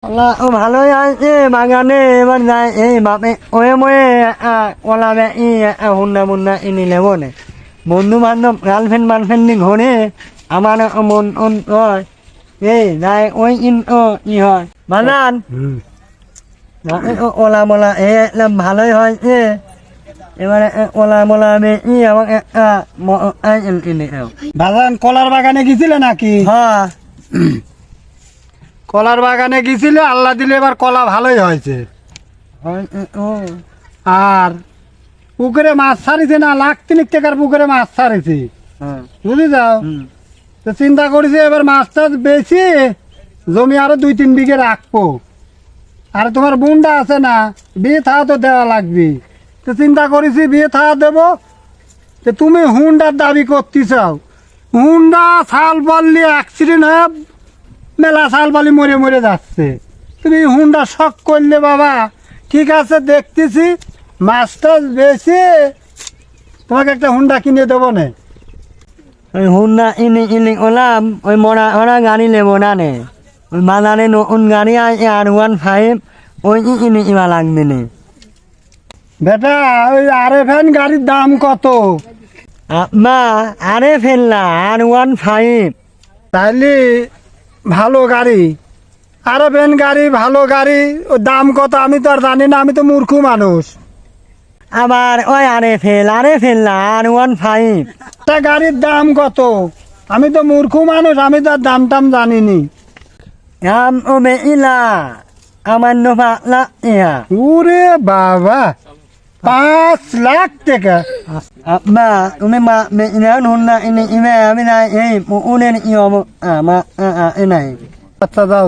আল্লাহ ও ভালোই আছে বাগানে এবার যাই এই বাপে ওয়ে ময়ে কলা বে ই হুন্ডা মুন্ডা ইনি নেব নে বন্ধু বান্ধব গার্লফ্রেন্ড মার্লফ্রেন্ড নি ঘরে আমার মন হয় এই যাই ওই ই হয় বাজান ওলা মোলা ভালোই হয়েছে এবারে ওলা মোলা আমি ই আমাকে বাগান কলার বাগানে গেছিলে নাকি? হ্যাঁ কলার বাগানে গেছিলে, আল্লাহ দিলে এবার কলা ভালোই হয়েছে। আর পুকুরে মাছ ছাড়িছে না, 1,00,000 টাকার পুকুরে মাছ ছাড়িছি, বুঝলি যাও। তো চিন্তা করেছি এবার মাছ টাছ বেশি জমি আরো 2-3 বিঘে রাখবো। আর তোমার বুনটা আছে না, বিয়ে থা তো দেওয়া লাগবে। তো চিন্তা করেছি বিয়ে থা দেবো। তো তুমি হুন্ডার দাবি করতে চাও, হুন্ডা ছাল বললি অ্যাক্সিডেন্ট হয়ে মেলা ছাল বালি মরে মরে যাচ্ছে। তুমি হুন্ডা শখ করলে বাবা, ঠিক আছে দেখতেছি মাছ টাছ বেশি তোমাকে একটা হুন্ডা কিনে দেবো না। ওই হুন্ডা ইনি ওলাম ওই মোড়া ওরা গাড়ি নেবো না নে ওই বাজারে নতুন গাড়ি আছে R15 ওই ইনি ইমা লাগবে নে। বেটা ওই RF গাড়ির দাম কত? মা আরে ফেললা R15 তাইলে ভালো গাড়ি, RF গাড়ি ভালো গাড়ি, ওর দাম কত আমি তো আর জানি না, আমি তো মূর্খ মানুষ। আবার ওই আরে ফেললা R15 তা গাড়ির দাম কত? আমি তো মূর্খ মানুষ, আমি তো আর দাম টাম জানিনি। দাম ও বেইলা আমার পাতলা ইয়া ওরে বাবা, 5 লাখ টাকা! মা তুমি মা মেয়ে হুন্ডা ইনি ইমে আমি নাই এই উনের ইয়ম মা নাই। আচ্ছা যাও।